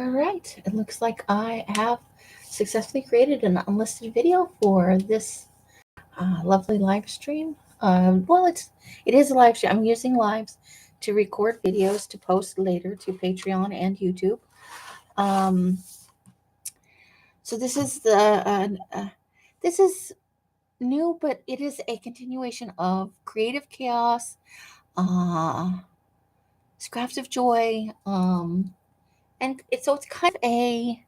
All right, it looks like I have successfully created an unlisted video for this lovely live stream. Well, it is a live stream. I'm using lives to record videos to post later to Patreon and YouTube. Um, so this is new, but it is a continuation of Creative Chaos, uh, Scraps of Joy, and it's kind of a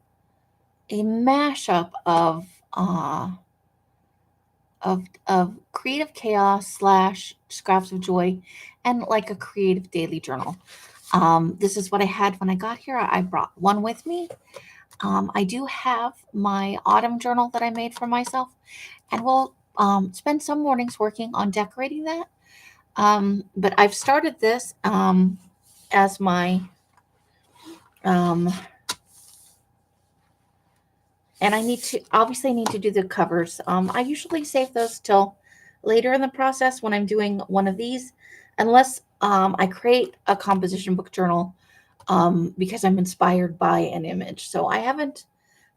mashup uh, of creative chaos slash scraps of joy and like a creative daily journal. This is what I had when I got here. I brought one with me. I do have my autumn journal that I made for myself, and we'll spend some mornings working on decorating that. But I've started this as my um, and I need to do the covers. I usually save those till later in the process when I'm doing one of these, unless I create a composition book journal because I'm inspired by an image. So I haven't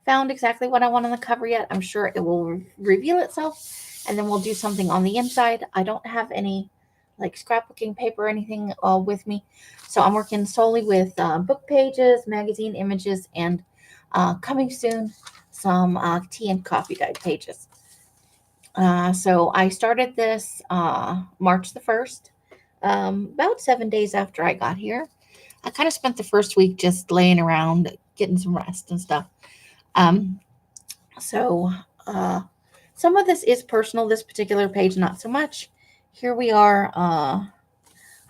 found exactly what I want on the cover yet. I'm sure it will reveal itself, and then we'll do something on the inside. I don't have any like scrapbooking paper or anything with me, so I'm working solely with book pages, magazine images, and coming soon some tea and coffee dyed pages. So I started this March the 1st, about 7 days after I got here. I kind of spent the first week just laying around, getting some rest and stuff. Um, so some of this is personal, this particular page, not so much. Here we are.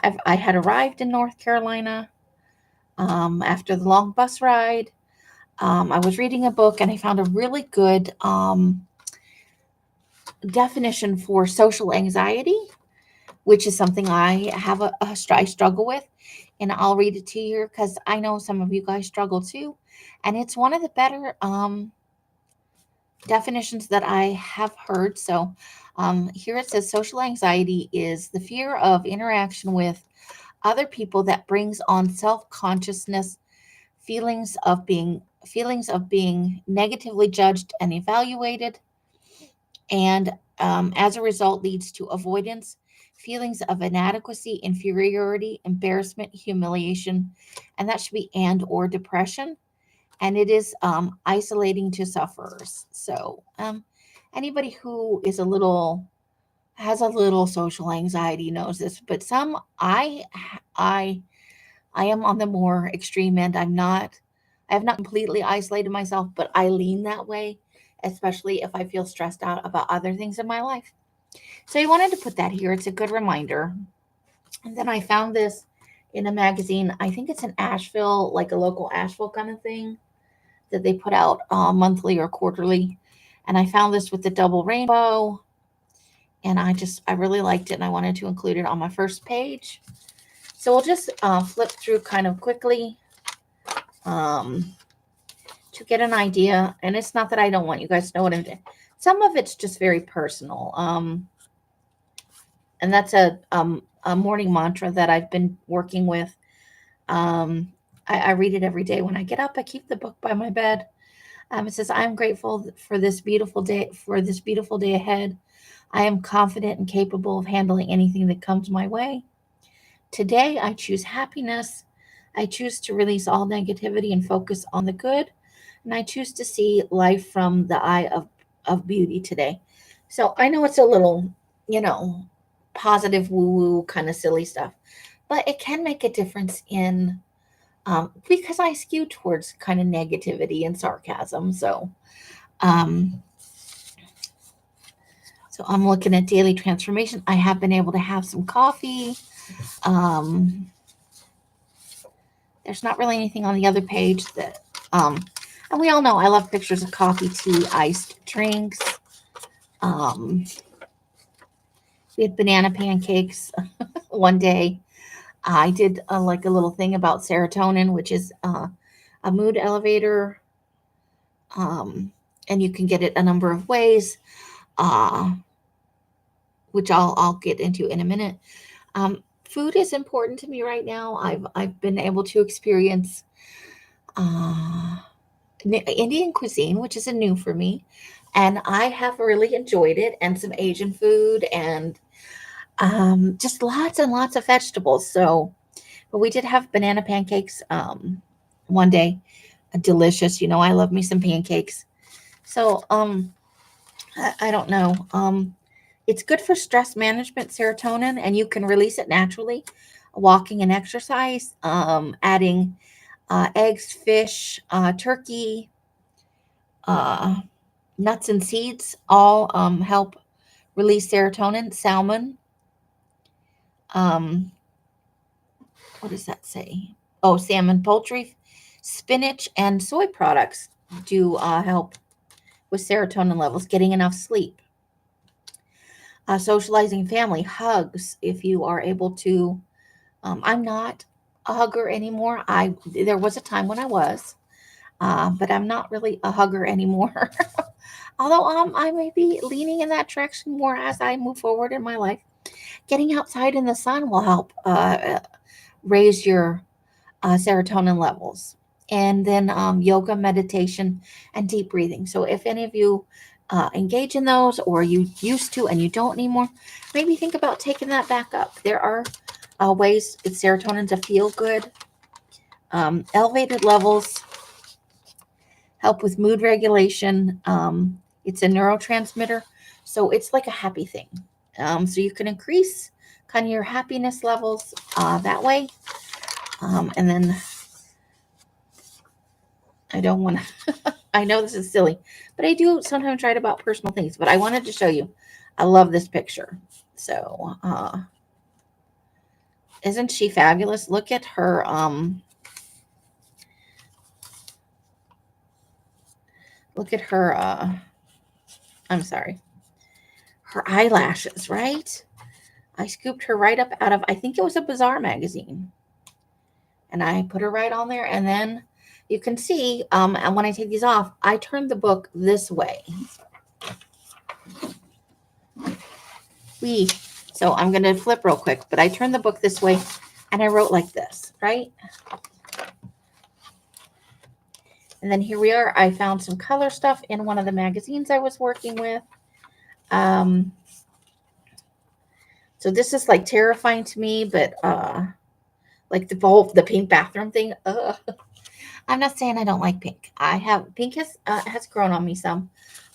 I had arrived in North Carolina after the long bus ride. I was reading a book and I found a really good definition for social anxiety, which is something I have I struggle with, and I'll read it to you because I know some of you guys struggle too, and it's one of the better definitions that I have heard. So here it says social anxiety is the fear of interaction with other people that brings on self-consciousness, feelings of being negatively judged and evaluated, and as a result leads to avoidance, feelings of inadequacy, inferiority, embarrassment, humiliation, and that should be and or depression. And it is isolating to sufferers. So anybody who is a little has a little social anxiety knows this, but some I I am on the more extreme end. I have not completely isolated myself, but I lean that way, especially if I feel stressed out about other things in my life. So I wanted to put that here. It's a good reminder. And then I found this in a magazine. I think it's an Asheville, like a local Asheville kind of thing that they put out monthly or quarterly. And I found this with the double rainbow. And I really liked it and I wanted to include it on my first page. So we'll just flip through kind of quickly um, to get an idea. And it's not that I don't want you guys to know what I'm doing. Some of it's just very personal. And that's a morning mantra that I've been working with. Um, I read it every day when I get up. I keep the book by my bed. It says, "I am grateful for this beautiful day ahead. I am confident and capable of handling anything that comes my way. Today, I choose happiness. I choose to release all negativity and focus on the good. And I choose to see life from the eye of beauty today." So I know it's a little, you know, positive woo woo kind of silly stuff, but it can make a difference in because I skew towards kind of negativity and sarcasm. Um, so I'm looking at daily transformation. I have been able to have some coffee. Um, there's not really anything on the other page that, and we all know I love pictures of coffee, tea, iced drinks. Um, we had banana pancakes one day. I did like a little thing about serotonin, which is a mood elevator, um, and you can get it a number of ways, uh, which I'll get into in a minute. Food is important to me right now. I've been able to experience uh, Indian cuisine, which is a new for me, and I have really enjoyed it, and some Asian food, and just lots and lots of vegetables. So, but we did have banana pancakes one day, delicious. I love me some pancakes. So, I don't know. It's good for stress management, serotonin, and you can release it naturally. Walking and exercise, adding eggs, fish, turkey, uh, nuts and seeds all help release serotonin. Salmon, um, what does that say? Oh, salmon, poultry, spinach, and soy products do help with serotonin levels. Getting enough sleep, socializing family, hugs if you are able to. I'm not a hugger anymore. There was a time when I was, but I'm not really a hugger anymore. Although I may be leaning in that direction more as I move forward in my life. Getting outside in the sun will help raise your serotonin levels. And then yoga, meditation, and deep breathing. So if any of you engage in those, or you used to and you don't anymore, maybe think about taking that back up. There are ways it's serotonin to feel good. Elevated levels help with mood regulation. It's a neurotransmitter, so it's like a happy thing. So you can increase kind of your happiness levels that way. And then I don't want to, I know this is silly, but I do sometimes write about personal things. But I wanted to show you, I love this picture. So, isn't she fabulous? Look at her. Look at her. I'm sorry, her eyelashes, right? I scooped her right up out of, I think it was a Bazaar magazine. And I put her right on there. And then you can see, and when I take these off, I turn the book this way. So I'm going to flip real quick, but I turned the book this way and I wrote like this, right? And then here we are. I found some color stuff in one of the magazines I was working with. So this is like terrifying to me, but like the pink bathroom thing. I'm not saying I don't like pink. Pink has grown on me some,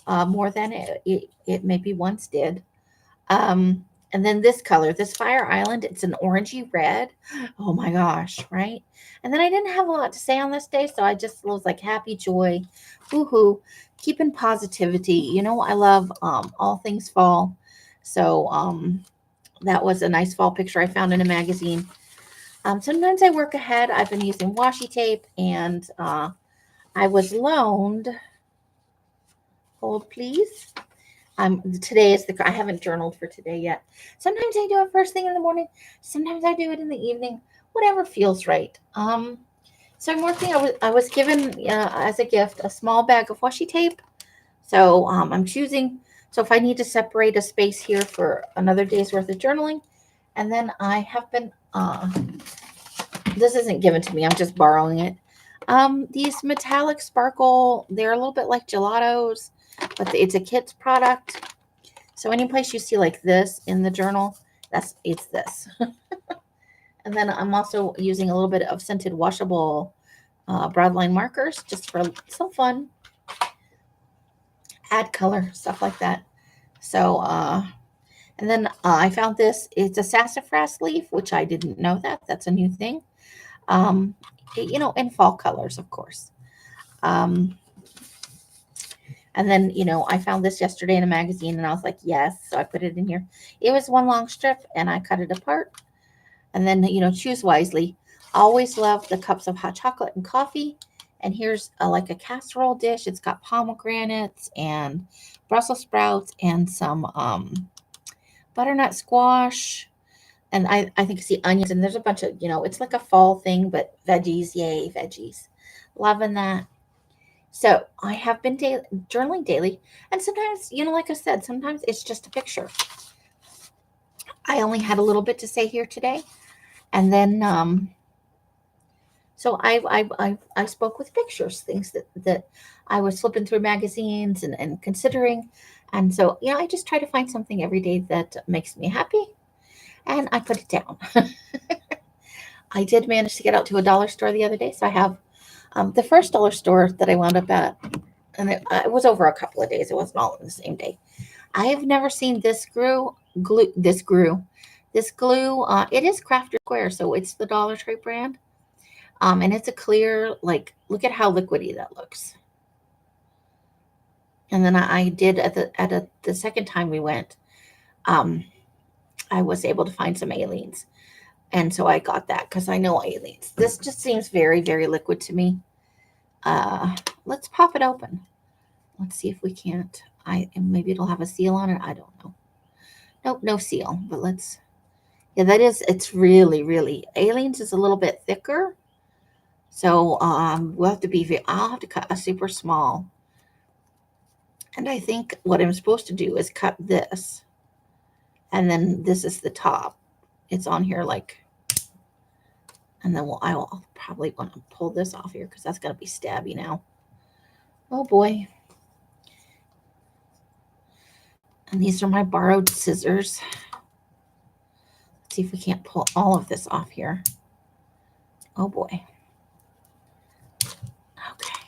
more than it maybe once did. And then this color, this Fire Island, it's an orangey red. Oh my gosh, right? And then I didn't have a lot to say on this day, so I just was like happy, joy, woohoo, keeping positivity. I love all things fall. So that was a nice fall picture I found in a magazine. Sometimes I work ahead. I've been using washi tape, and I was loaned. Hold, please. Today is I haven't journaled for today yet. Sometimes I do it first thing in the morning. Sometimes I do it in the evening. Whatever feels right. So I'm working. I was given as a gift a small bag of washi tape. So I'm choosing. So if I need to separate a space here for another day's worth of journaling, and then I have been. This isn't given to me. I'm just borrowing it. These metallic sparkle. They're a little bit like gelatos, but it's a kid's product. So any place you see like this in the journal, it's this. And then I'm also using a little bit of scented washable broadline markers just for some fun. Add color, stuff like that. So, and then I found this. It's a sassafras leaf, which I didn't know that. That's a new thing. In fall colors, of course. And then, I found this yesterday in a magazine and I was like, yes. So I put it in here. It was one long strip and I cut it apart. And then, choose wisely. Always love the cups of hot chocolate and coffee. And here's like a casserole dish. It's got pomegranates and Brussels sprouts and some butternut squash. And I think it's the onions. And there's a bunch of, it's like a fall thing, but veggies. Yay, veggies. Loving that. So I have been journaling daily. And sometimes, like I said, sometimes it's just a picture. So So I spoke with pictures, things that I was flipping through magazines and considering. And so, I just try to find something every day that makes me happy, and I put it down. I did manage to get out to a dollar store the other day. So I have the first dollar store that I wound up at, and it was over a couple of days. It wasn't all in the same day. I have never seen this this glue. It is Crafter Square, so it's the Dollar Tree brand. And it's a clear, like, look at how liquidy that looks. And then I did the second time we went, um, I was able to find some Aleene's. And so I got that because I know Aleene's. This just seems very, very liquid to me. Let's pop it open. Let's see if we can't. Maybe it'll have a seal on it. I don't know. Nope, no seal. But yeah, it's really, really, Aleene's is a little bit thicker. So we'll have to I'll have to cut a super small. And I think what I'm supposed to do is cut this. And then this is the top. It's on here like, and then I will probably want to pull this off here because that's going to be stabby now. Oh boy. And these are my borrowed scissors. Let's see if we can't pull all of this off here. Oh boy. Okay.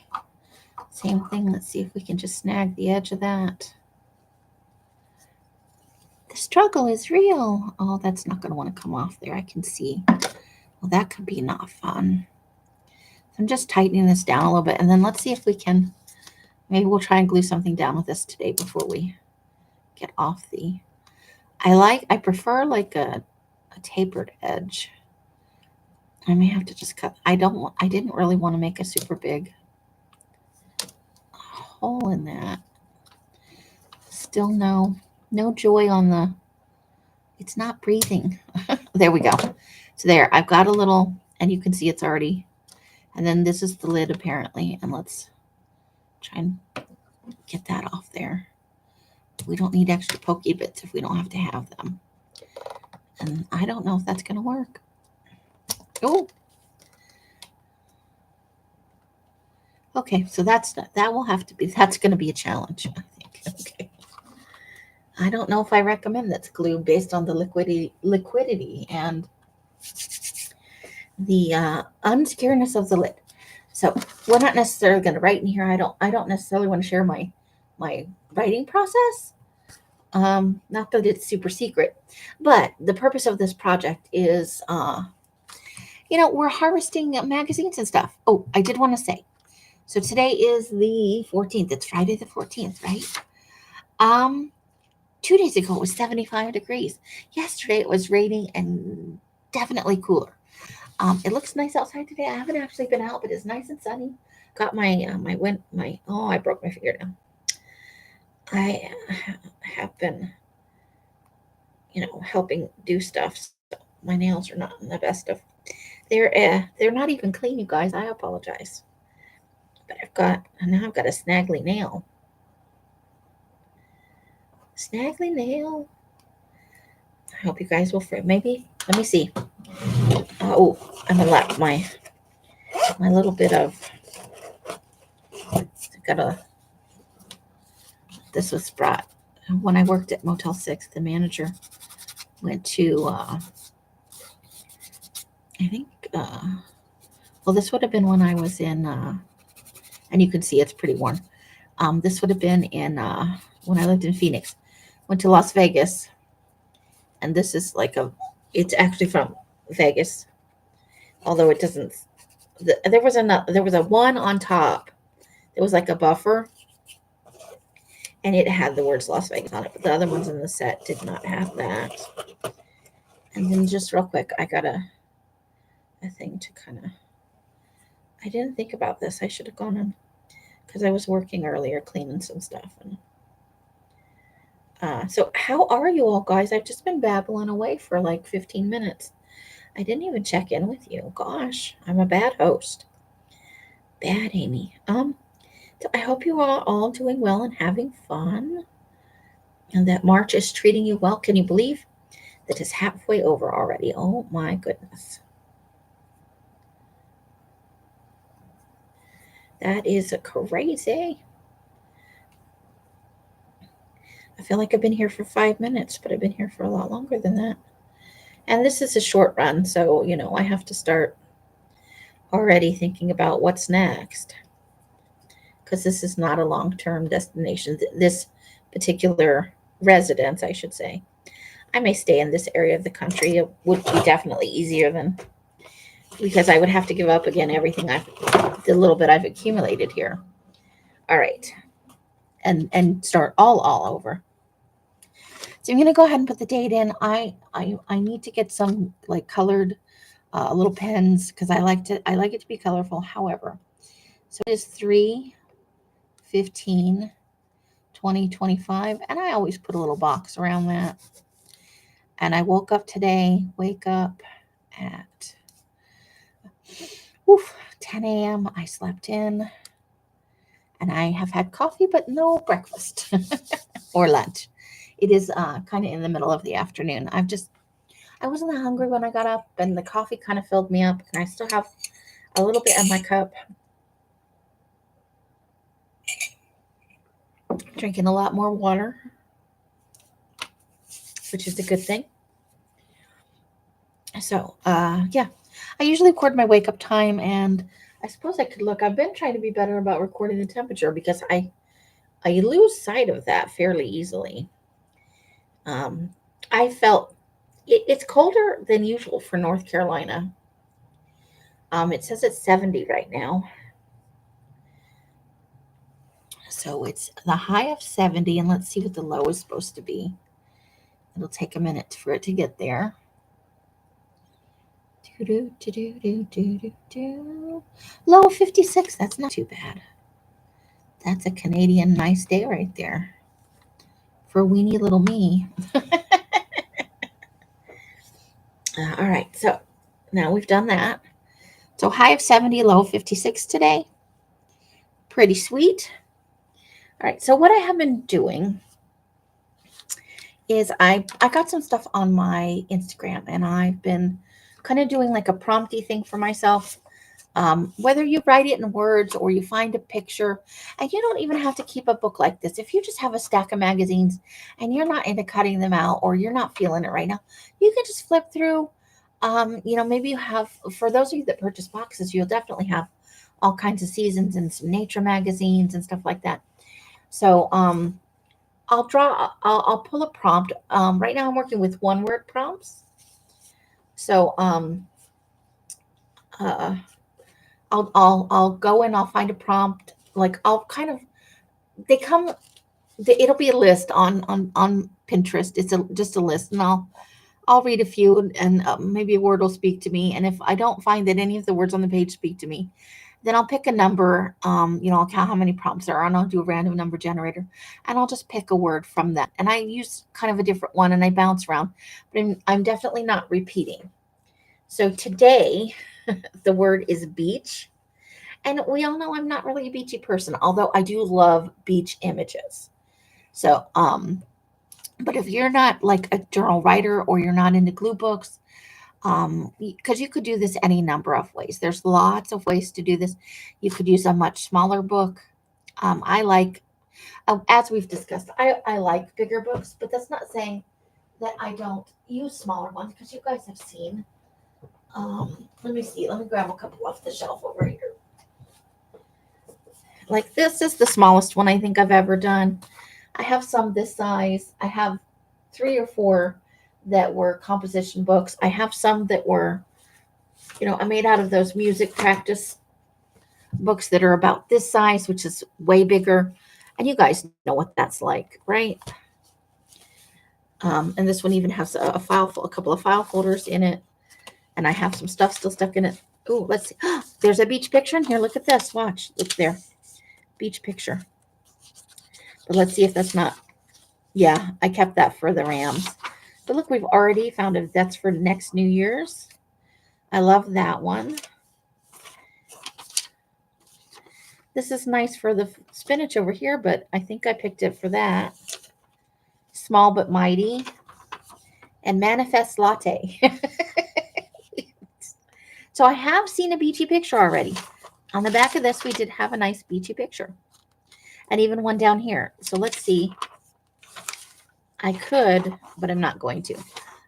Same thing. Let's see if we can just snag the edge of that. The struggle is real. Oh, that's not going to want to come off there. I can see. Well, that could be not fun. So I'm just tightening this down a little bit. And then let's see if we can, maybe we'll try and glue something down with this today before we get off the, I prefer like a tapered edge. I may have to just cut. I didn't really want to make a super big hole in that. Still no joy on the, it's not breathing. There we go. So there, I've got a little, and you can see it's already, and then this is the lid apparently. And let's try and get that off there. We don't need extra pokey bits if we don't have to have them. And I don't know if that's going to work. Oh. Okay, so that's going to be a challenge, I think. Okay. I don't know if I recommend that's glue based on the liquidity and the unscareness of the lid. So we're not necessarily going to write in here. I don't necessarily want to share my writing process. Not that it's super secret, but the purpose of this project is, we're harvesting magazines and stuff. Oh, I did want to say, so today is the 14th. It's Friday the 14th, right? 2 days ago it was 75 degrees. Yesterday it was raining and definitely cooler. It looks nice outside today. I haven't actually been out, but it's nice and sunny. Got I broke my finger now. I have been, helping do stuff. So my nails are not in the best of. They're not even clean, you guys. I apologize. But now I've got a snaggly nail. Snaggly nail. I hope you guys will maybe. Let me see. Oh, I'm gonna let my little bit of. This was brought when I worked at Motel 6. The manager went to. I think. Well, this would have been when I was in. And you can see it's pretty worn. This would have been in when I lived in Phoenix. Went to Las Vegas, and this is it's actually from Vegas, although it doesn't. There was a one on top. It was like a buffer, and it had the words Las Vegas on it, but the other ones in the set did not have that. And then just real quick, I got a thing to kind of. I didn't think about this. I should have gone in because I was working earlier cleaning some stuff. And so how are you all, guys? I've just been babbling away for like 15 minutes. I didn't even check in with you. Gosh, I'm a bad host. Bad Amy. I hope you are all doing well and having fun. And that March is treating you well. Can you believe that it's halfway over already? Oh my goodness. That is crazy. I feel like I've been here for 5 minutes, but I've been here for a lot longer than that. And this is a short run, so, I have to start already thinking about what's next, because this is not a long-term destination. This particular residence, I should say. I may stay in this area of the country. It would be definitely easier than, because I would have to give up again the little bit I've accumulated here. All right, and start all over. So I'm gonna go ahead and put the date in. I need to get some like colored little pens because I like it to be colorful. However, so it is 3/15/2025, and I always put a little box around that. And I woke up at 10 a.m. I slept in, and I have had coffee, but no breakfast or lunch. It is kind of in the middle of the afternoon. I wasn't that hungry when I got up, and the coffee kind of filled me up, and I still have a little bit in my cup. Drinking a lot more water, which is a good thing. So, yeah, I usually record my wake up time, and I suppose I could look. I've been trying to be better about recording the temperature because I lose sight of that fairly easily. I felt it's colder than usual for North Carolina. It says it's 70 right now. So it's the high of 70, and let's see what the low is supposed to be. It'll take a minute for it to get there. Low of 56. That's not too bad. That's a Canadian nice day right there for weenie little me. All right, so now we've done that. So high of 70, low of 56 today. Pretty sweet. All right, so what I have been doing is I got some stuff on my Instagram, and I've been kind of doing like a prompty thing for myself. Whether you write it in words or you find a picture, and you don't even have to keep a book like this. If you just have a stack of magazines and you're not into cutting them out, or you're not feeling it right now, you can just flip through. Maybe you have, for those of you that purchase boxes, you'll definitely have all kinds of seasons and some nature magazines and stuff like that. So I'll pull a prompt. Right now I'm working with one word prompts. So I'll go and I'll find a prompt. Like I'll kind of, it'll be a list on Pinterest. It's just a list, and I'll read a few, and maybe a word will speak to me. And if I don't find that any of the words on the page speak to me, then I'll pick a number. I'll count how many prompts there are, and I'll do a random number generator, and I'll just pick a word from that. And I use kind of a different one, and I bounce around, but I'm definitely not repeating. So today, the word is beach. And we all know I'm not really a beachy person, although I do love beach images. So, but if you're not like a journal writer, or you're not into glue books, because you could do this any number of ways. There's lots of ways to do this. You could use a much smaller book. I like, as we've discussed, I like bigger books, but that's not saying that I don't use smaller ones, because you guys have seen. Let me see. Let me grab a couple off the shelf over here. Like this is the smallest one I think I've ever done. I have some this size. I have 3 or 4 that were composition books. I have some that were, I made out of those music practice books that are about this size, which is way bigger. And you guys know what that's like, right? And this one even has a couple of file folders in it. And I have some stuff still stuck in it. Oh, let's see. There's a beach picture in here. Look at this. Watch. Look there. Beach picture. But let's see if that's not. Yeah, I kept that for the Rams. But look, we've already found it. That's for next New Year's. I love that one. This is nice for the spinach over here, but I think I picked it for that. Small but mighty. And manifest latte. So I have seen a beachy picture already. On the back of this, we did have a nice beachy picture. And even one down here. So let's see. I could, but I'm not going to.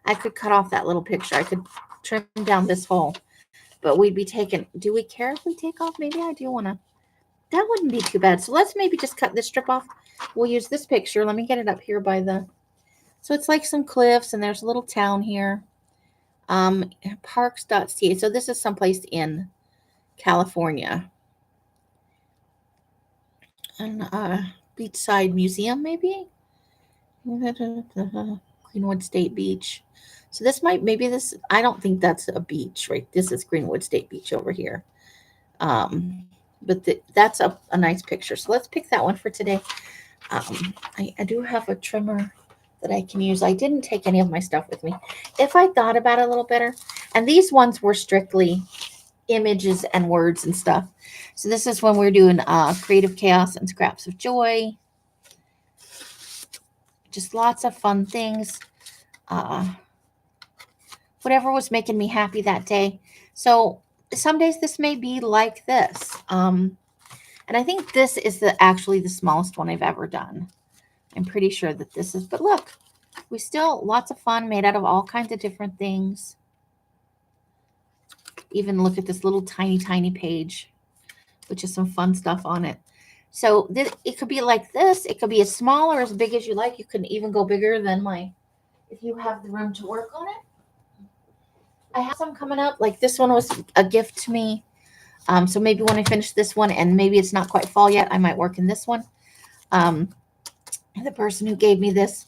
I could cut off that little picture. I could trim down this hole. But we'd be taking, do we care if we take off? Maybe I do want to. That wouldn't be too bad. So let's maybe just cut this strip off. We'll use this picture. Let me get it up here by the, so it's like some cliffs and there's a little town here. Parks.ca. So this is someplace in California. And Beachside Museum, maybe? Greenwood State Beach. So this might, maybe this, I don't think that's a beach, right? This is Greenwood State Beach over here. But that's a nice picture. So let's pick that one for today. I do have a trimmer that I can use. I didn't take any of my stuff with me. If I thought about it a little better, and these ones were strictly images and words and stuff. So this is when we're doing Creative Chaos and Scraps of Joy. Just lots of fun things. Whatever was making me happy that day. So some days this may be like this. And I think this is actually the smallest one I've ever done. I'm pretty sure that this is, but look, we still, lots of fun made out of all kinds of different things. Even look at this little tiny, tiny page, which is some fun stuff on it. So it could be like this. It could be as small or as big as you like. You can even go bigger than if you have the room to work on it. I have some coming up. Like this one was a gift to me. So maybe when I finish this one, and maybe it's not quite fall yet, I might work in this one. The person who gave me this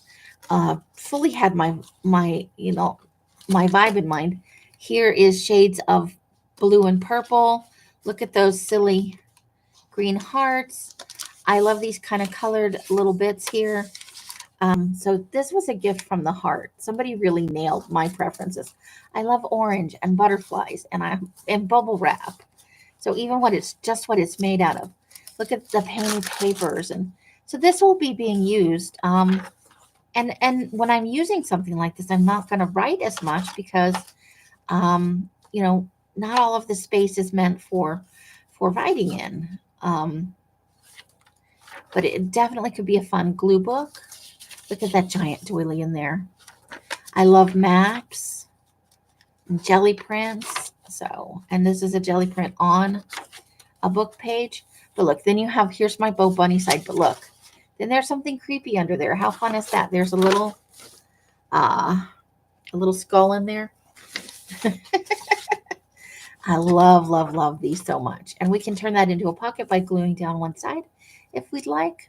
fully had my vibe in mind. Here is shades of blue and purple. Look at those silly green hearts. I love these kind of colored little bits here. So this was a gift from the heart. Somebody really nailed my preferences. I love orange and butterflies and bubble wrap. So even what it's made out of. Look at the painted papers. And so this will be being used. And when I'm using something like this, I'm not going to write as much because, not all of the space is meant for writing in. But it definitely could be a fun glue book. Look at that giant doily in there. I love maps and jelly prints. So, and this is a jelly print on a book page. But look, then here's my Bo Bunny side. But look, then there's something creepy under there. How fun is that? There's a little skull in there. I love, love, love these so much. And we can turn that into a pocket by gluing down one side if we'd like.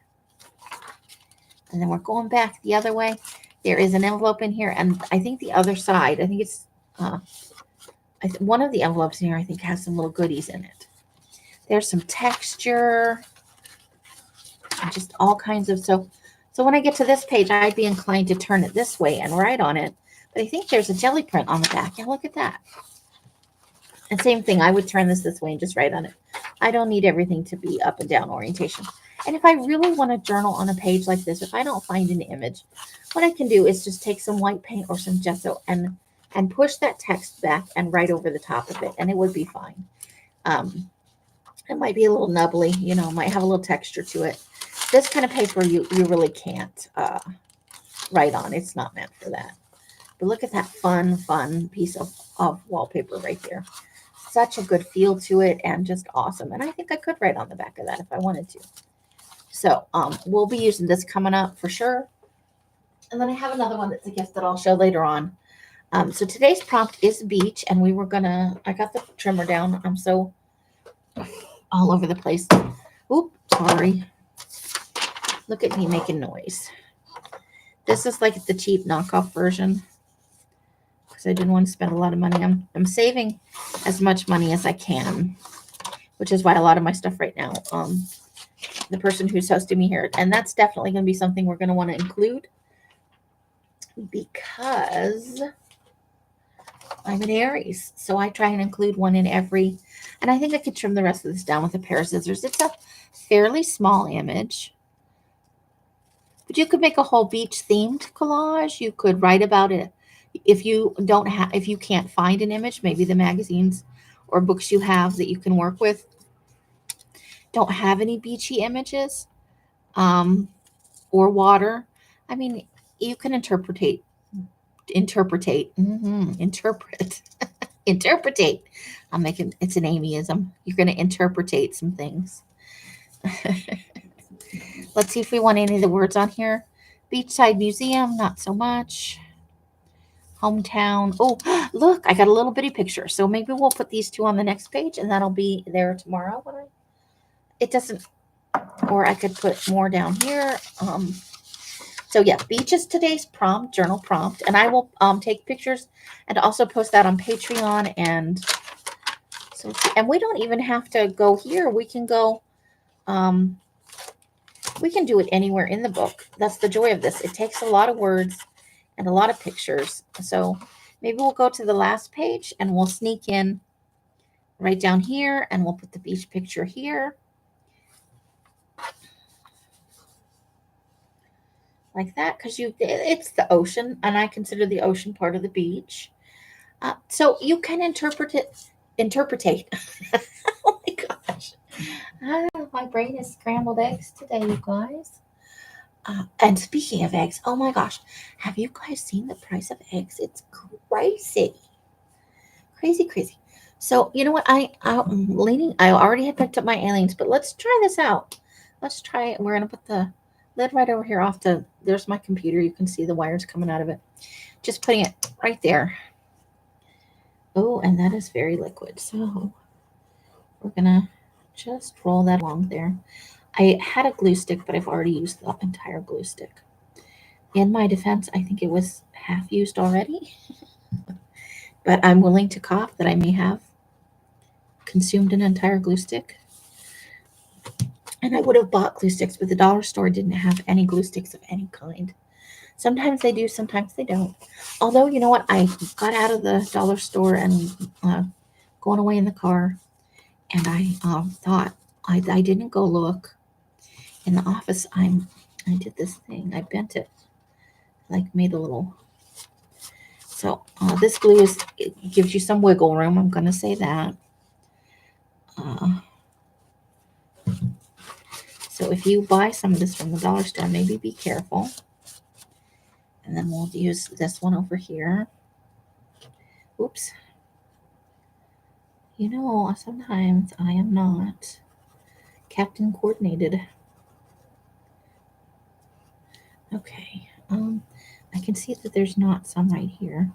And then we're going back the other way. There is an envelope in here. And I think the other side, I think it's one of the envelopes in here, I think has some little goodies in it. There's some texture. Just all kinds of, so when I get to this page, I'd be inclined to turn it this way and write on it. But I think there's a jelly print on the back. And look at that. And same thing, I would turn this way and just write on it. I don't need everything to be up and down orientation. And if I really want to journal on a page like this, if I don't find an image, what I can do is just take some white paint or some gesso and push that text back and write over the top of it, and it would be fine. It might be a little nubbly, might have a little texture to it. This kind of paper you really can't write on. It's not meant for that. But look at that fun piece of wallpaper right there. Such a good feel to it and just awesome. And I think I could write on the back of that if I wanted to. So we'll be using this coming up for sure. And then I have another one that's a gift that I'll show later on. So today's prompt is beach, and I got the trimmer down. I'm so all over the place. Oop, sorry. Look at me making noise. This is like the cheap knockoff version because I didn't want to spend a lot of money. I'm saving as much money as I can, which is why a lot of my stuff right now, the person who's hosting me here, and that's definitely going to be something we're going to want to include because I'm an Aries. So I try and include one in every, and I think I could trim the rest of this down with a pair of scissors. It's a fairly small image. But you could make a whole beach themed collage. You could write about it. If you can't find an image, maybe the magazines or books you have that you can work with. don't have any beachy images or water. I mean, you can interpretate, interpret, interpretate. I'm making it's an Amyism. You're going to interpretate some things. Let's see if we want any of the words on here. Beachside Museum, not so much. Hometown. Oh, look, I got a little bitty picture. So maybe we'll put these two on the next page and that'll be there tomorrow. It doesn't, or I could put more down here. So yeah, beach is today's prompt, journal prompt, and I will take pictures and also post that on Patreon. And so, and we don't even have to go here. We can go, we can do it anywhere in the book. That's the joy of this. It takes a lot of words and a lot of pictures. So maybe we'll go to the last page and we'll sneak in right down here and we'll put the beach picture here. Like that, because it's the ocean, and I consider the ocean part of the beach. So you can interpretate. Oh my gosh. My brain is scrambled eggs today, you guys. And speaking of eggs, oh my gosh, have you guys seen the price of eggs? It's crazy. Crazy, crazy. So you know what? I'm leaning. I already had picked up my aliens, but let's try this out. Let's try it. We're gonna put the lid right over here off the, there's my computer. You can see the wires coming out of it. Just putting it right there. Oh, and that is very liquid. So we're gonna just roll that along there. I had a glue stick, but I've already used the entire glue stick. In my defense, I think it was half used already. But I'm willing to cough that I may have consumed an entire glue stick. And I would have bought glue sticks, but the dollar store didn't have any glue sticks of any kind. Sometimes they do, sometimes they don't. Although, you know what? I got out of the dollar store and going away in the car, and I thought I didn't go look in the office. I did this thing. I bent it, like made a little. So this glue it gives you some wiggle room. I'm gonna say that. So if you buy some of this from the dollar store, maybe be careful. And then we'll use this one over here. Oops. You know, sometimes I am not Captain Coordinated. Okay. I can see that there's not some right here.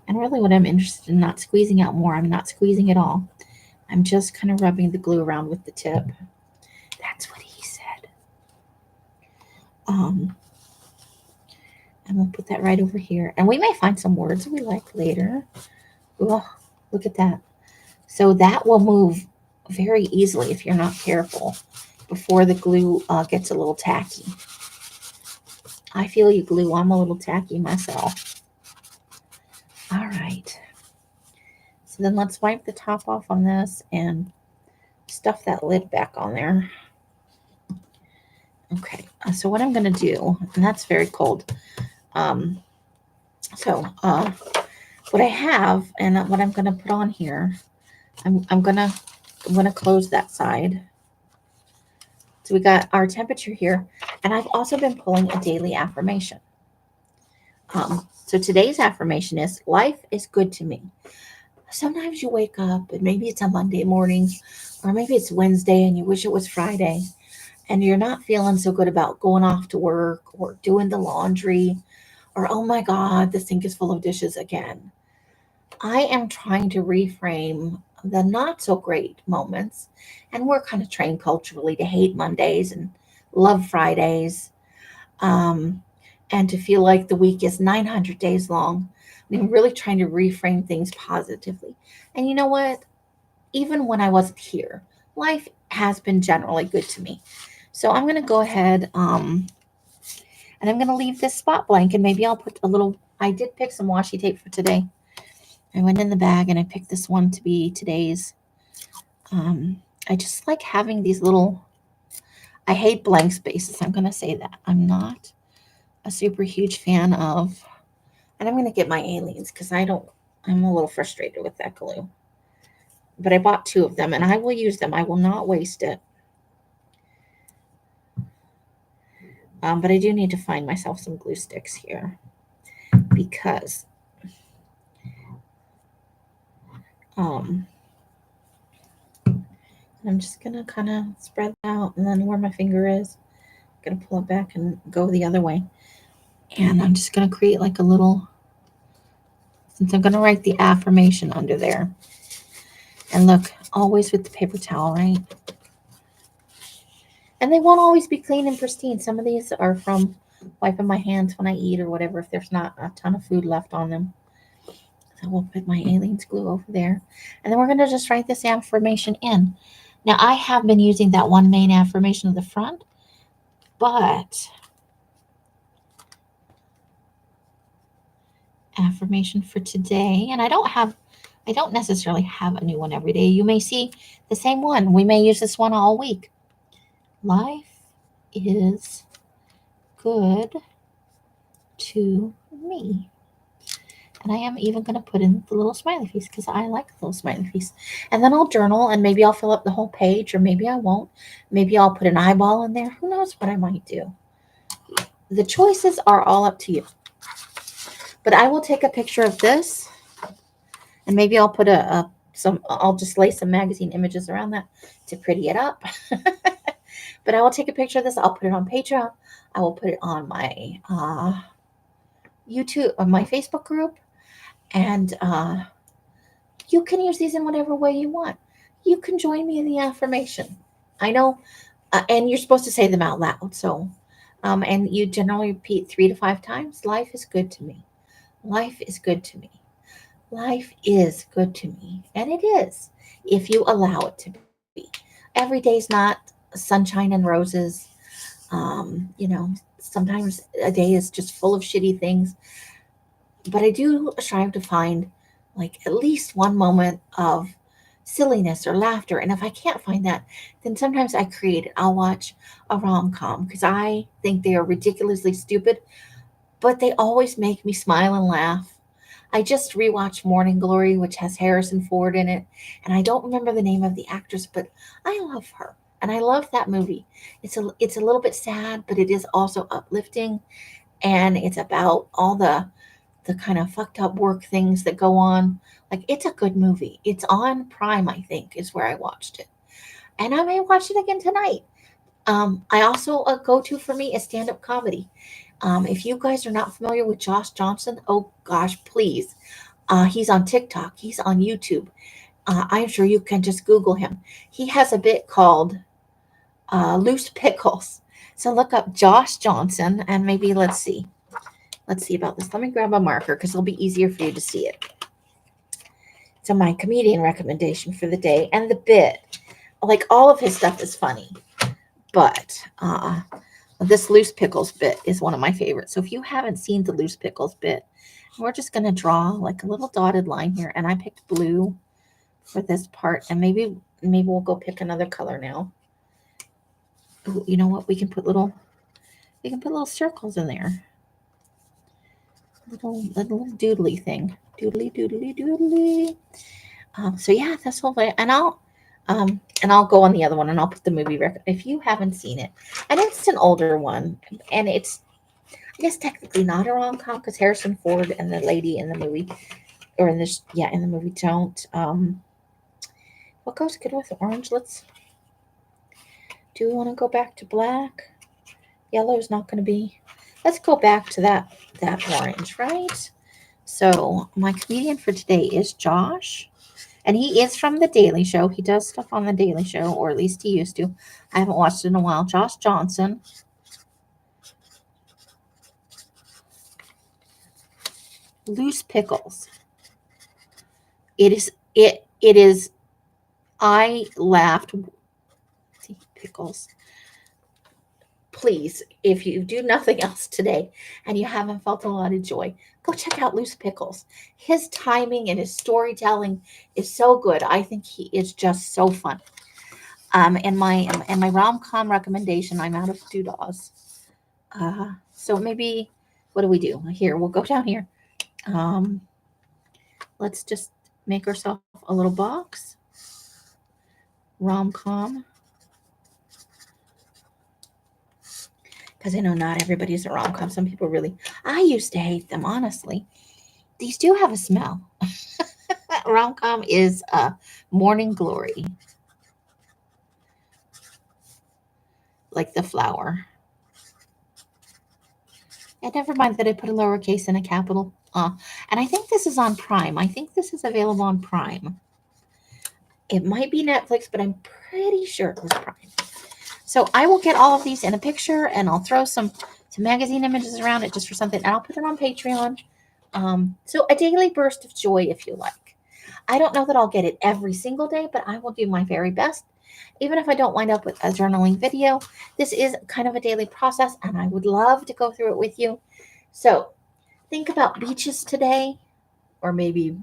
And really what I'm interested in, not squeezing out more. I'm not squeezing at all. I'm just kind of rubbing the glue around with the tip. That's what he said. And we'll put that right over here. And we may find some words we like later. Oh, look at that. So that will move very easily if you're not careful before the glue gets a little tacky. I feel you, glue. I'm a little tacky myself. All right. So then let's wipe the top off on this and stuff that lid back on there. Okay. So what I'm going to do, and that's very cold. What I have and what I'm going to put on here, I'm going to close that side. So we got our temperature here, and I've also been pulling a daily affirmation. So today's affirmation is, life is good to me. Sometimes you wake up and maybe it's a Monday morning, or maybe it's Wednesday and you wish it was Friday, and you're not feeling so good about going off to work or doing the laundry, or, oh my God, the sink is full of dishes again. I am trying to reframe the not so great moments. And we're kind of trained culturally to hate Mondays and love Fridays, and to feel like the week is 900 days long. I mean, really trying to reframe things positively. And you know what? Even when I wasn't here, life has been generally good to me. So I'm going to go ahead and I'm going to leave this spot blank, and maybe I'll put a little, I did pick some washi tape for today. I went in the bag and I picked this one to be today's. I just like having these little, I hate blank spaces. I'm going to say that. I'm not a super huge fan of, and I'm going to get my aliens because I'm a little frustrated with that glue. But I bought 2 of them and I will use them. I will not waste it. But I do need to find myself some glue sticks here because um, I'm just going to kind of spread that out, and then where my finger is, I'm going to pull it back and go the other way. And I'm just going to create like a little, since I'm going to write the affirmation under there. And look, always with the paper towel, right? And they won't always be clean and pristine. Some of these are from wiping my hands when I eat or whatever, if there's not a ton of food left on them. So we'll put my aliens glue over there. And then we're going to just write this affirmation in. Now, I have been using that one main affirmation at the front, but affirmation for today, and I don't necessarily have a new one every day. You may see the same one. We may use this one all week. Life is good to me. And I am even going to put in the little smiley face because I like the little smiley face. And then I'll journal, and maybe I'll fill up the whole page, or maybe I won't. Maybe I'll put an eyeball in there. Who knows what I might do? The choices are all up to you. But I will take a picture of this, and maybe I'll put I'll just lay some magazine images around that to pretty it up. But I will take a picture of this. I'll put it on Patreon. I will put it on my YouTube, on my Facebook group. And you can use these in whatever way you want. You can join me in the affirmation. I know, and you're supposed to say them out loud. So, and you generally repeat 3 to 5 times. Life is good to me. Life is good to me. Life is good to me. And it is, if you allow it to be. Every day's not sunshine and roses. Sometimes a day is just full of shitty things. But I do strive to find like at least one moment of silliness or laughter. And if I can't find that, then sometimes I create it. I'll watch a rom-com because I think they are ridiculously stupid, but they always make me smile and laugh. I just rewatched Morning Glory, which has Harrison Ford in it, and I don't remember the name of the actress, but I love her, and I love that movie. It's a little bit sad, but it is also uplifting, and it's about all the kind of fucked up work things that go on. Like, it's a good movie. It's on Prime, I think, is where I watched it, and I may watch it again tonight. I also a go to for me is stand up comedy. If you guys are not familiar with Josh Johnson, oh gosh, please. He's on TikTok, he's on YouTube. I'm sure you can just Google him. He has a bit called Loose Pickles. So look up Josh Johnson, and maybe let's see. Let's see about this. Let me grab a marker because it'll be easier for you to see it. So my comedian recommendation for the day and the bit. Like, all of his stuff is funny, but this loose pickles bit is one of my favorites. So if you haven't seen the loose pickles bit, we're just going to draw like a little dotted line here. And I picked blue for this part. And maybe we'll go pick another color now. Ooh, you know what? We can put little circles in there. Little doodly thing. Doodly, doodly, doodly. So yeah, that's all. And I'll go on the other one, and I'll put the movie record if you haven't seen it. And it's an older one, and it's, I guess, technically not a rom-com because Harrison Ford and the lady in the movie, or in the movie don't. What goes good with orange? Do we want to go back to black? Yellow is not going to be. Let's go back to that orange, right? So my comedian for today is Josh. And he is from The Daily Show. He does stuff on The Daily Show, or at least he used to. I haven't watched it in a while. Josh Johnson. Loose Pickles. It is, I laughed. See, pickles. Please, if you do nothing else today and you haven't felt a lot of joy, go check out Loose Pickles. His timing and his storytelling is so good. I think he is just so fun. And my rom-com recommendation, I'm out of doodahs. So maybe, what do we do? Here, we'll go down here. Let's just make ourselves a little box. Rom-com. because I know not everybody's a rom-com. Some people really, I used to hate them, honestly. These do have a smell. Rom-com is morning glory, like the flower. And never mind that I put a lowercase and a capital. And I think this is on Prime. I think this is available on Prime. It might be Netflix, but I'm pretty sure it was Prime. So I will get all of these in a picture, and I'll throw some magazine images around it just for something, and I'll put them on Patreon. So a daily burst of joy, if you like. I don't know that I'll get it every single day, but I will do my very best. Even if I don't wind up with a journaling video, this is kind of a daily process, and I would love to go through it with you. So think about beaches today, or maybe,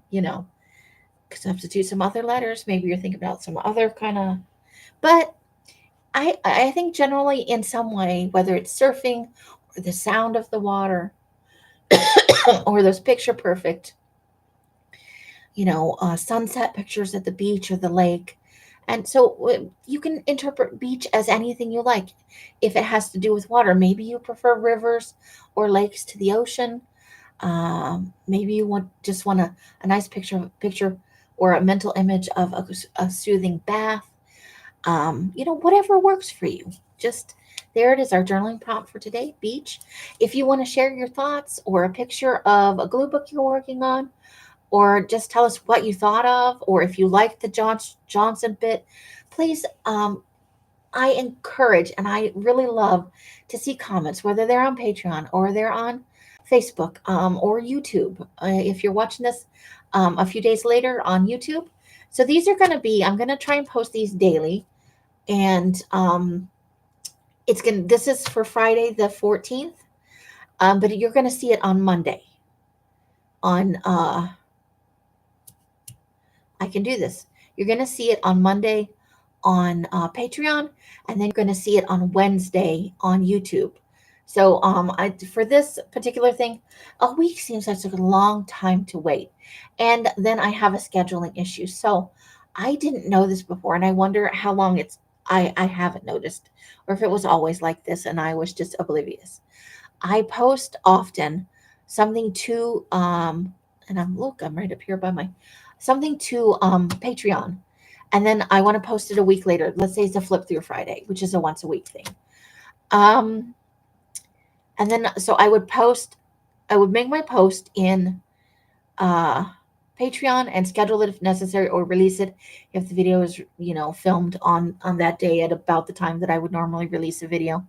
substitute some other letters. Maybe you're thinking about some other kind of, but I think generally in some way, whether it's surfing or the sound of the water or those picture perfect, sunset pictures at the beach or the lake. And so you can interpret beach as anything you like. If it has to do with water, maybe you prefer rivers or lakes to the ocean. Maybe you want a nice picture or a mental image of a soothing bath. Whatever works for you. Just there it is, our journaling prompt for today, beach. If you want to share your thoughts or a picture of a glue book you're working on, or just tell us what you thought of, or if you like the Johnson bit, please, I encourage and I really love to see comments, whether they're on Patreon or they're on Facebook or YouTube. If you're watching this a few days later on YouTube. So these are going to be, I'm going to try and post these daily. And this is for Friday the 14th, but you're going to see it on Monday on, I can do this. You're going to see it on Monday on Patreon, and then you're going to see it on Wednesday on YouTube. So for this particular thing, a week seems like a long time to wait. And then I have a scheduling issue. So I didn't know this before, and I wonder how long I haven't noticed, or if it was always like this and I was just oblivious. I post often something to and I'm right up here by my something to Patreon, and then I want to post it a week later. Let's say it's a flip through Friday, which is a once a week thing. And then so I would make my post in Patreon and schedule it if necessary, or release it if the video is filmed on that day at about the time that I would normally release a video.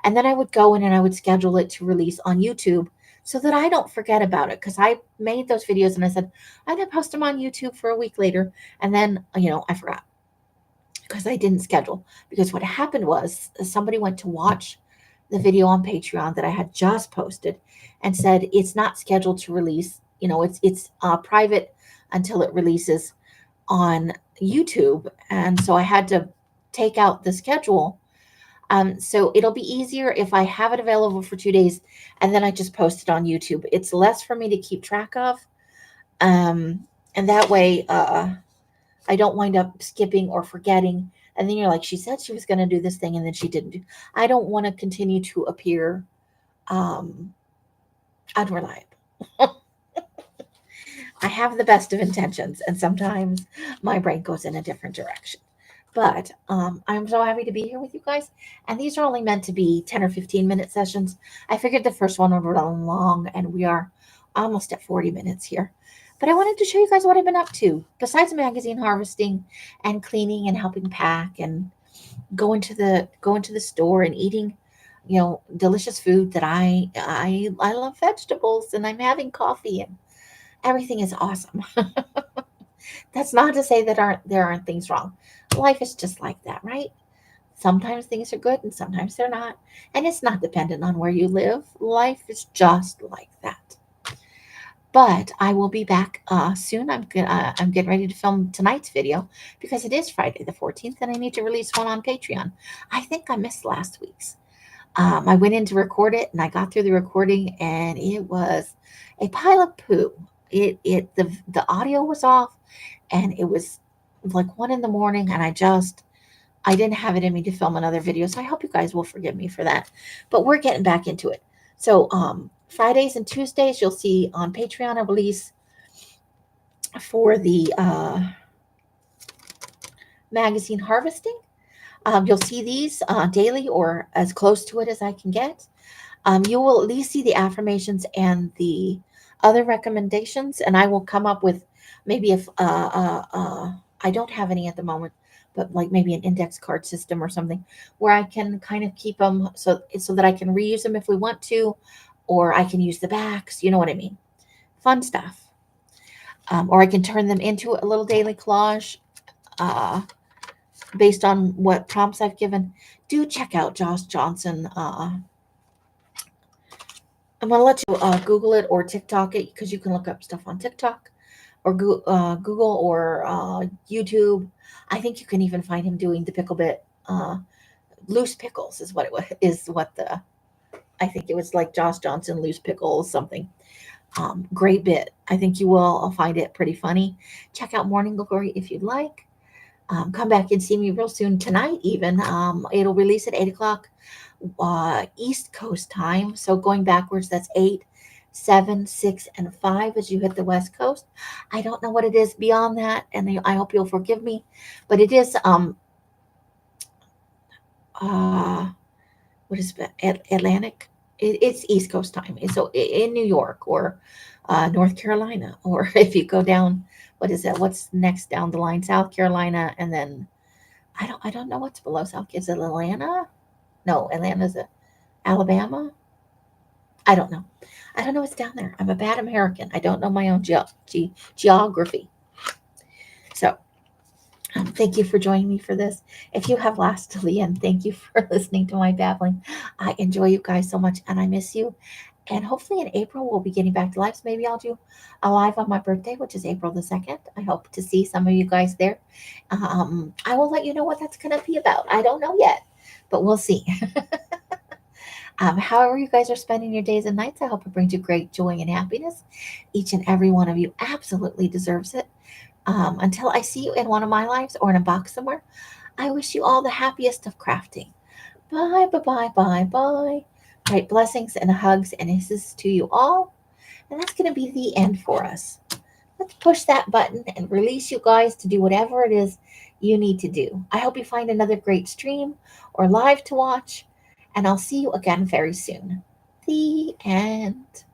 And then I would go in and I would schedule it to release on YouTube so that I don't forget about it, because I made those videos and I said I'm going to post them on YouTube for a week later, and then I forgot because I didn't schedule. Because what happened was somebody went to watch the video on Patreon that I had just posted and said it's not scheduled to release. It's private until it releases on YouTube. And so I had to take out the schedule. So it'll be easier if I have it available for 2 days and then I just post it on YouTube. It's less for me to keep track of. And that way I don't wind up skipping or forgetting. And then you're like, she said she was going to do this thing and then she didn't. I don't want to continue to appear unreliable. I have the best of intentions, and sometimes my brain goes in a different direction. But I'm so happy to be here with you guys. And these are only meant to be 10 or 15-minute sessions. I figured the first one would run long, and we are almost at 40 minutes here. But I wanted to show you guys what I've been up to, besides magazine harvesting and cleaning and helping pack and going to the store and eating, delicious food that I love vegetables, and I'm having coffee, and everything is awesome. That's not to say that there aren't things wrong. Life is just like that, right? Sometimes things are good and sometimes they're not. And it's not dependent on where you live. Life is just like that. But I will be back soon. I'm getting ready to film tonight's video because it is Friday the 14th and I need to release one on Patreon. I think I missed last week's. I went in to record it and I got through the recording and it was a pile of poo. The audio was off and it was like 1 a.m. and I just I didn't have it in me to film another video, so I hope you guys will forgive me for that. But we're getting back into it. So Fridays and Tuesdays, you'll see on Patreon a release for the magazine harvesting. You'll see these daily or as close to it as I can get. You will at least see the affirmations and the other recommendations, and I will come up with maybe if I don't have any at the moment, but like maybe an index card system or something where I can kind of keep them so that I can reuse them if we want to, or I can use the backs. You know what I mean? Fun stuff. Or I can turn them into a little daily collage uh, based on what prompts I've given. Do check out Josh Johnson. I'm gonna let you Google it or TikTok it because you can look up stuff on TikTok or Google or YouTube. I think you can even find him doing the pickle bit. Loose pickles is what it was. Is what the I think it was like Josh Johnson loose pickles something. Great bit. I think you will find it pretty funny. Check out Morning Glory if you'd like. Come back and see me real soon tonight. Even it'll release at 8 o'clock East Coast time. So going backwards, that's 8, 7, 6, and 5 as you hit the West Coast. I don't know what it is beyond that, and I hope you'll forgive me, but it is uh what is it? Atlantic? It's East Coast time. So in New York or North Carolina, or if you go down, what is it? What's next down the line? South Carolina, and then I don't know what's below South. Is it Atlanta? No, Atlanta's Alabama. I don't know. I don't know what's down there. I'm a bad American. I don't know my own geography. So thank you for joining me for this. If you have lasted to the end, thank you for listening to my babbling. I enjoy you guys so much, and I miss you. And hopefully in April, we'll be getting back to lives. Maybe I'll do a live on my birthday, which is April the 2nd. I hope to see some of you guys there. I will let you know what that's going to be about. I don't know yet, but we'll see. However, you guys are spending your days and nights, I hope it brings you great joy and happiness. Each and every one of you absolutely deserves it. Until I see you in one of my lives or in a box somewhere, I wish you all the happiest of crafting. Bye, bye, bye, bye, bye. Right, blessings and hugs and kisses to you all. And that's going to be the end for us. Let's push that button and release you guys to do whatever it is you need to do. I hope you find another great stream or live to watch, and I'll see you again very soon. The end.